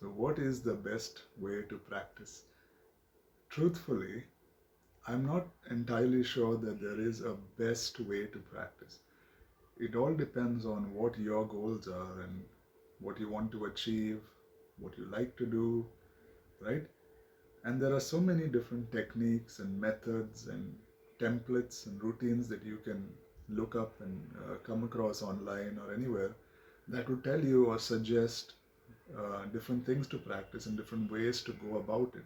So what is the best way to practice? Truthfully, I'm not entirely sure that there is a best way to practice. It all depends on what your goals are and what you want to achieve, what you like to do, right? And there are so many different techniques and methods and templates and routines that you can look up and come across online or anywhere that would tell you or suggest different things to practice and different ways to go about it.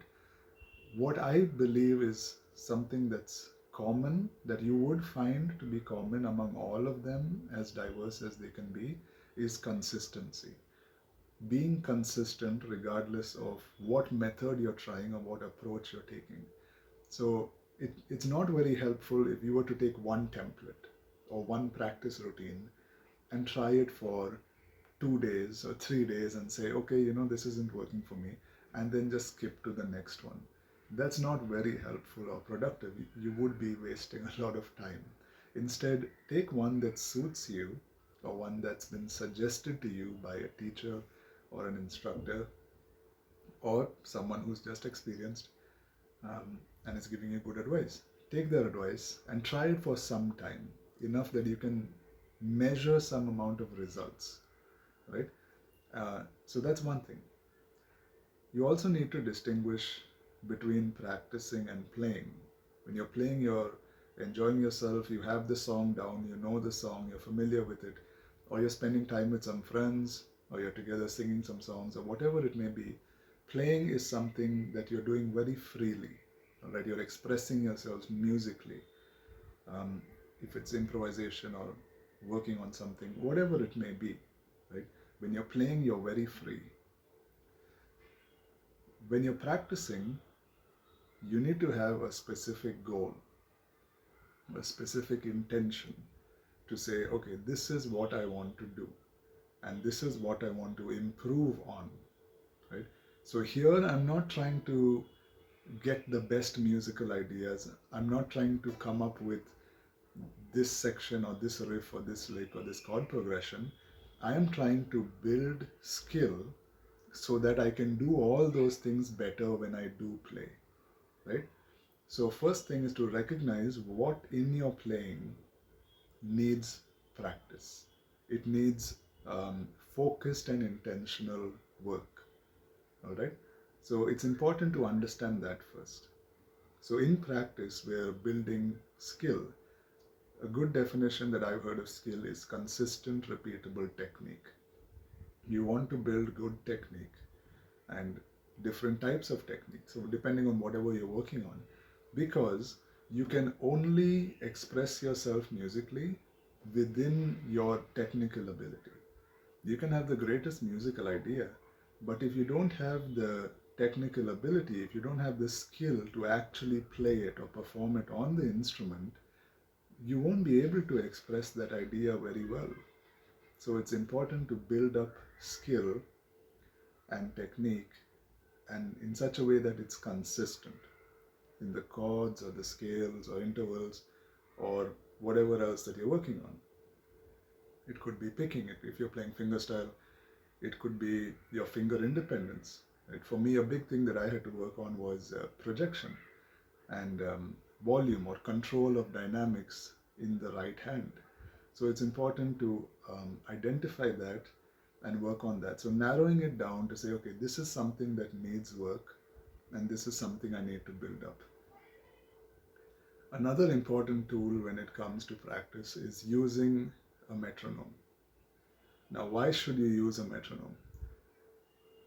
What I believe is something that's common, that you would find to be common among all of them, as diverse as they can be, is consistency. Being consistent regardless of what method you're trying or what approach you're taking. So it's not very helpful if you were to take one template or one practice routine and try it for 2 days or 3 days and say, okay, this isn't working for me, and then just skip to the next one. That's not very helpful or productive. You would be wasting a lot of time. Instead, take one that suits you or one that's been suggested to you by a teacher or an instructor or someone who's just experienced and is giving you good advice. Take their advice and try it for some time, enough that you can measure some amount of results, right? So that's one thing. You also need to distinguish between practicing and playing. When you're playing, you're enjoying yourself, you have the song down, you know the song, you're familiar with it, or you're spending time with some friends, or you're together singing some songs, or whatever it may be. Playing is something that you're doing very freely, right? You're expressing yourselves musically. Um, if it's improvisation or working on something, whatever it may be, right? When you're playing, you're very free. When you're practicing, you need to have a specific goal, a specific intention to say, okay, this is what I want to do, and this is what I want to improve on, right? So here I'm not trying to get the best musical ideas. I'm not trying to come up with this section or this riff or this lick or this chord progression. I am trying to build skill so that I can do all those things better when I do play, right? So first thing is to recognize what in your playing needs practice. It needs focused and intentional work, all right? So it's important to understand that first. So in practice, we're building skill. A good definition that I've heard of skill is consistent, repeatable technique. You want to build good technique and different types of techniques, so depending on whatever you're working on, because you can only express yourself musically within your technical ability. You can have the greatest musical idea, but if you don't have the technical ability, if you don't have the skill to actually play it or perform it on the instrument, you won't be able to express that idea very well. So it's important to build up skill and technique, and in such a way that it's consistent in the chords or the scales or intervals or whatever else that you're working on. It could be picking it if you're playing fingerstyle. It could be your finger independence. Right? For me, a big thing that I had to work on was projection and volume or control of dynamics in the right hand. So it's important to identify that and work on that. So narrowing it down to say, okay, this is something that needs work and this is something I need to build up. Another important tool when it comes to practice is using a metronome. Now, why should you use a metronome?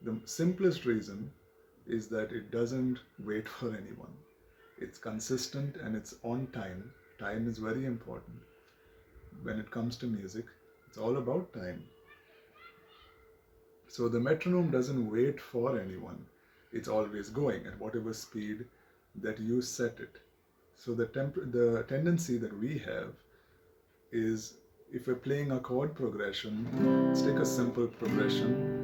The simplest reason is that it doesn't wait for anyone. It's consistent and it's on time. Time is very important. When it comes to music, it's all about time. So the metronome doesn't wait for anyone. It's always going at whatever speed that you set it. So the tendency that we have is, if we're playing a chord progression, let's take a simple progression.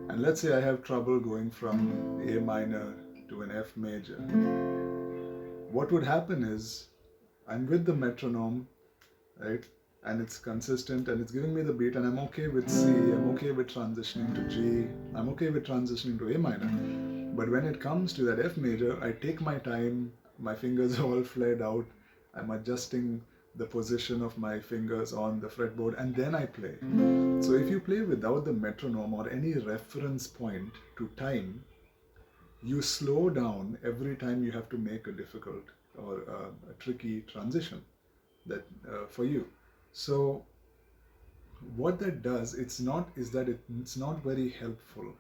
And let's say I have trouble going from A minor to an F major. What would happen is, I'm with the metronome, right? and it's consistent and it's giving me the beat, and I'm okay with C, I'm okay with transitioning to G, I'm okay with transitioning to A minor. But when it comes to that F major, I take my time, my fingers are all flared out, I'm adjusting the position of my fingers on the fretboard, and then I play. So if you play without the metronome or any reference point to time, you slow down every time you have to make a difficult or a tricky transition that for you. So what that does, it's not very helpful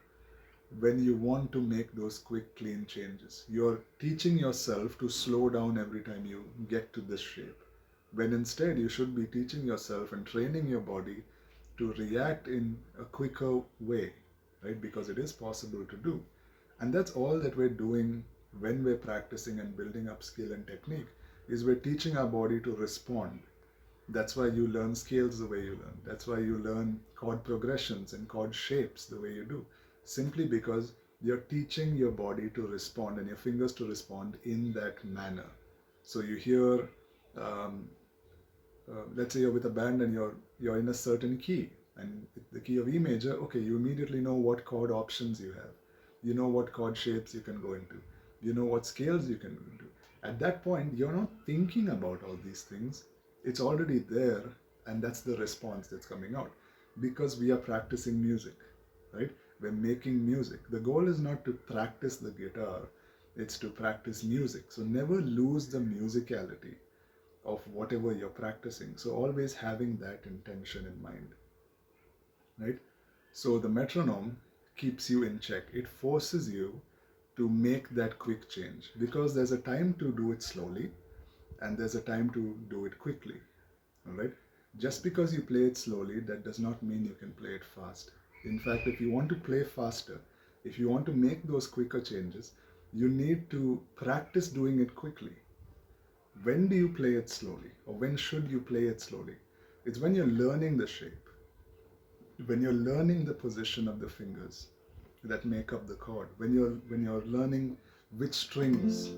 when you want to make those quick clean changes. You're teaching yourself to slow down every time you get to this shape, when instead you should be teaching yourself and training your body to react in a quicker way, right? Because it is possible to do. And that's all that we're doing when we're practicing and building up skill and technique, is we're teaching our body to respond. That's why you learn scales the way you learn. That's why you learn chord progressions and chord shapes the way you do. Simply because you're teaching your body to respond and your fingers to respond in that manner. So you hear, let's say you're with a band and you're in a certain key, and the key of E major, okay, you immediately know what chord options you have. You know what chord shapes you can go into. You know what scales you can go into. At that point, you're not thinking about all these things. It's already there, and that's the response that's coming out. Because we are practicing music, right? We're making music. The goal is not to practice the guitar, it's to practice music. So never lose the musicality of whatever you're practicing. So always having that intention in mind, right? So the metronome keeps you in check. It forces you to make that quick change, because there's a time to do it slowly and there's a time to do it quickly, all right? Just because you play it slowly, that does not mean you can play it fast. In fact, if you want to play faster, if you want to make those quicker changes, you need to practice doing it quickly. When do you play it slowly, or when should you play it slowly? It's when you're learning the shape, when you're learning the position of the fingers that make up the chord, when you're learning which strings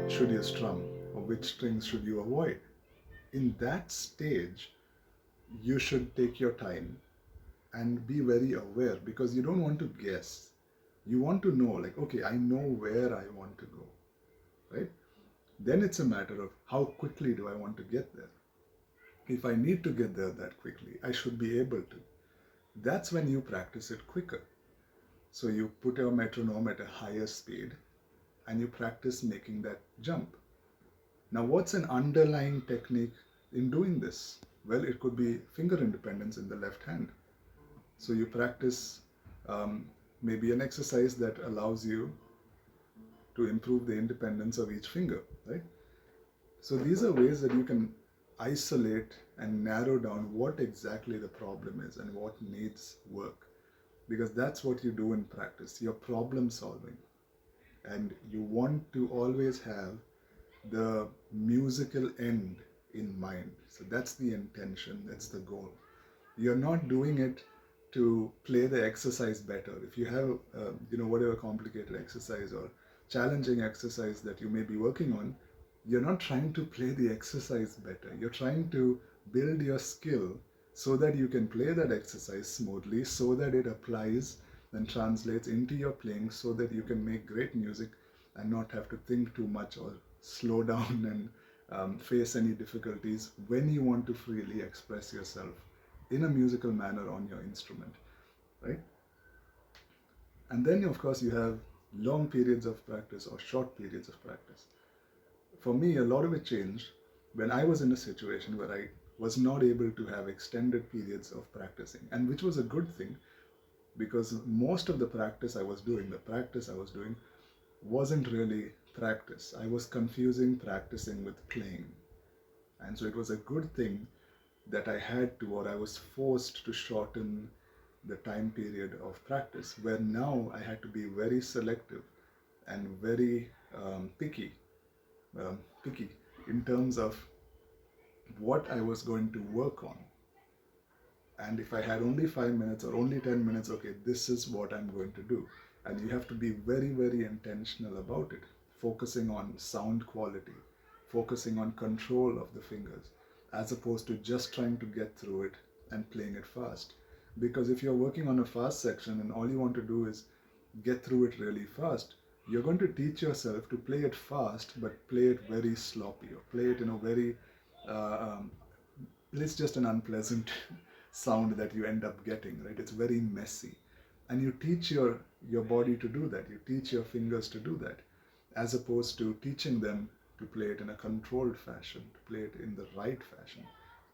should you strum or which strings should you avoid. In that stage, you should take your time and be very aware, because you don't want to guess. You want to know, like, okay, I know where I want to go, right? Then it's a matter of how quickly do I want to get there. If I need to get there that quickly, I should be able to. That's when you practice it quicker. So you put your metronome at a higher speed and you practice making that jump. Now, what's an underlying technique in doing this? Well, it could be finger independence in the left hand. So you practice maybe an exercise that allows you to improve the independence of each finger, right? So these are ways that you can isolate and narrow down what exactly the problem is and what needs work. Because that's what you do in practice. You're problem solving. And you want to always have the musical end in mind. So that's the intention, that's the goal. You're not doing it to play the exercise better. If you have, whatever complicated exercise or challenging exercise that you may be working on, you're not trying to play the exercise better. You're trying to build your skill so that you can play that exercise smoothly, so that it applies and translates into your playing, so that you can make great music and not have to think too much or slow down and face any difficulties when you want to freely express yourself in a musical manner on your instrument, right? And then, of course, you have long periods of practice or short periods of practice. For me, a lot of it changed when I was in a situation where I was not able to have extended periods of practicing, and which was a good thing, because most of the practice I was doing wasn't really practice. I was confusing practicing with playing. And so it was a good thing that I had to, or I was forced to shorten the time period of practice, where now I had to be very selective and very picky in terms of what I was going to work on. And if I had only 5 minutes or only 10 minutes, okay, this is what I'm going to do. And you have to be very, very intentional about it, focusing on sound quality, focusing on control of the fingers, as opposed to just trying to get through it and playing it fast. Because if you're working on a fast section and all you want to do is get through it really fast, you're going to teach yourself to play it fast, but play it very sloppy, or play it in a very, it's just an unpleasant sound that you end up getting, right? It's very messy. And you teach your body to do that. You teach your fingers to do that, as opposed to teaching them to play it in a controlled fashion, to play it in the right fashion.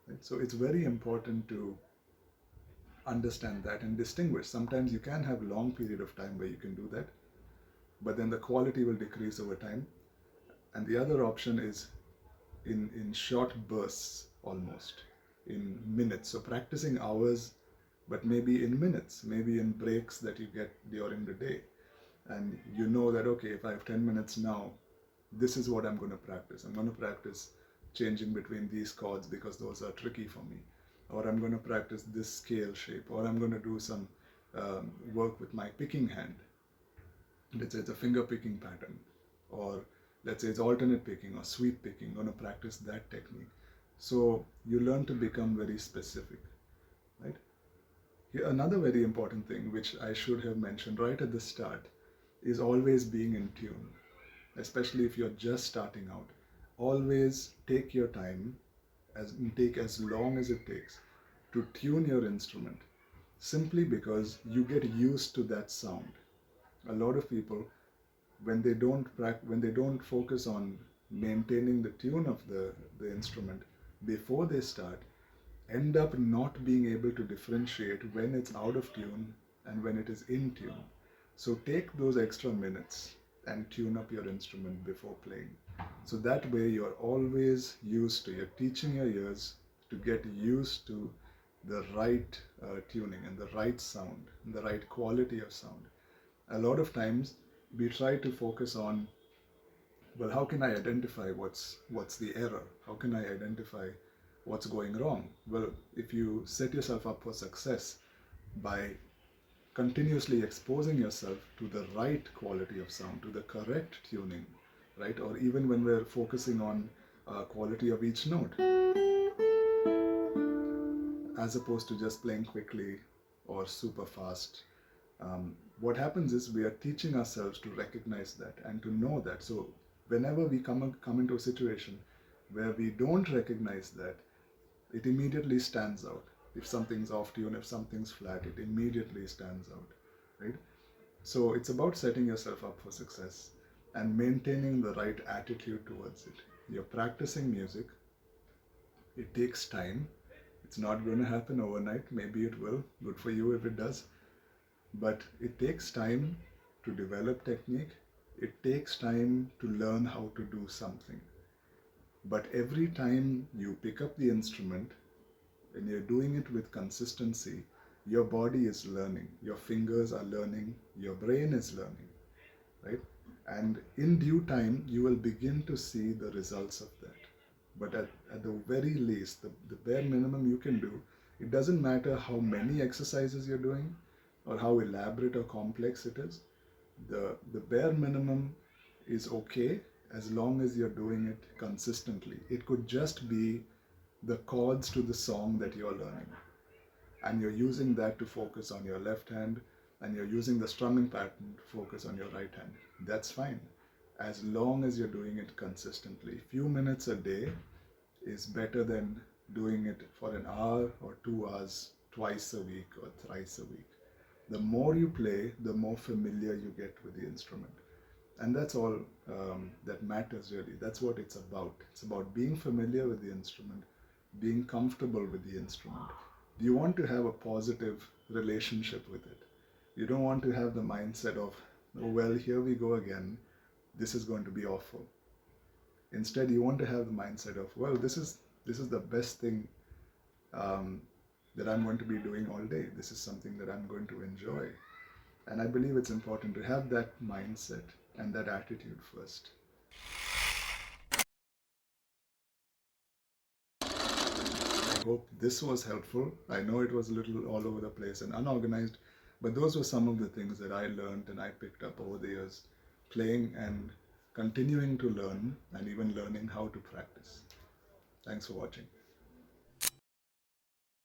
Right? So it's very important to understand that and distinguish. Sometimes you can have a long period of time where you can do that, but then the quality will decrease over time. And the other option is in short bursts, almost in minutes. So practicing hours, but maybe in minutes, maybe in breaks that you get during the day. And you know that, okay, if I have 10 minutes now, this is what I'm going to practice. I'm going to practice changing between these chords because those are tricky for me. Or I'm going to practice this scale shape. Or I'm going to do some work with my picking hand. Let's say it's a finger picking pattern. Or let's say it's alternate picking or sweep picking. I'm going to practice that technique. So you learn to become very specific, right? Here, another very important thing, which I should have mentioned right at the start, is always being in tune, especially if you're just starting out. Always take your time, take as long as it takes to tune your instrument, simply because you get used to that sound. A lot of people, when they don't focus on maintaining the tune of the instrument before they start, end up not being able to differentiate when it's out of tune and when it is in tune. So take those extra minutes and tune up your instrument before playing. So that way you're always you're teaching your ears to get used to the right tuning and the right sound, and the right quality of sound. A lot of times we try to focus on, well, how can I identify what's the error? How can I identify what's going wrong? Well, if you set yourself up for success by continuously exposing yourself to the right quality of sound, to the correct tuning, right? Or even when we're focusing on quality of each note, as opposed to just playing quickly or super fast. What happens is we are teaching ourselves to recognize that and to know that. So whenever we come into a situation where we don't recognize that, it immediately stands out. If something's off tune, if something's flat, it immediately stands out, right? So it's about setting yourself up for success and maintaining the right attitude towards it. You're practicing music. It takes time. It's not going to happen overnight. Maybe it will. Good for you if it does. But it takes time to develop technique. It takes time to learn how to do something. But every time you pick up the instrument and you're doing it with consistency, your body is learning, your fingers are learning, your brain is learning, right? And in due time, you will begin to see the results of that. But at the very least, the bare minimum you can do, it doesn't matter how many exercises you're doing or how elaborate or complex it is. The bare minimum is okay as long as you're doing it consistently. It could just be the chords to the song that you're learning, and you're using that to focus on your left hand, and you're using the strumming pattern to focus on your right hand. That's fine, as long as you're doing it consistently. Few minutes a day is better than doing it for an hour or 2 hours twice a week or thrice a week. The more you play, the more familiar you get with the instrument. And that's all that matters, really. That's what it's about. It's about being familiar with the instrument, being comfortable with the instrument. You want to have a positive relationship with it. You don't want to have the mindset of, oh, well, here we go again. This is going to be awful. Instead, you want to have the mindset of, well, this is the best thing that I'm going to be doing all day. This is something that I'm going to enjoy. And I believe it's important to have that mindset and that attitude first. I hope this was helpful. I know it was a little all over the place and unorganized, but those were some of the things that I learned and I picked up over the years, playing and continuing to learn, and even learning how to practice. Thanks for watching.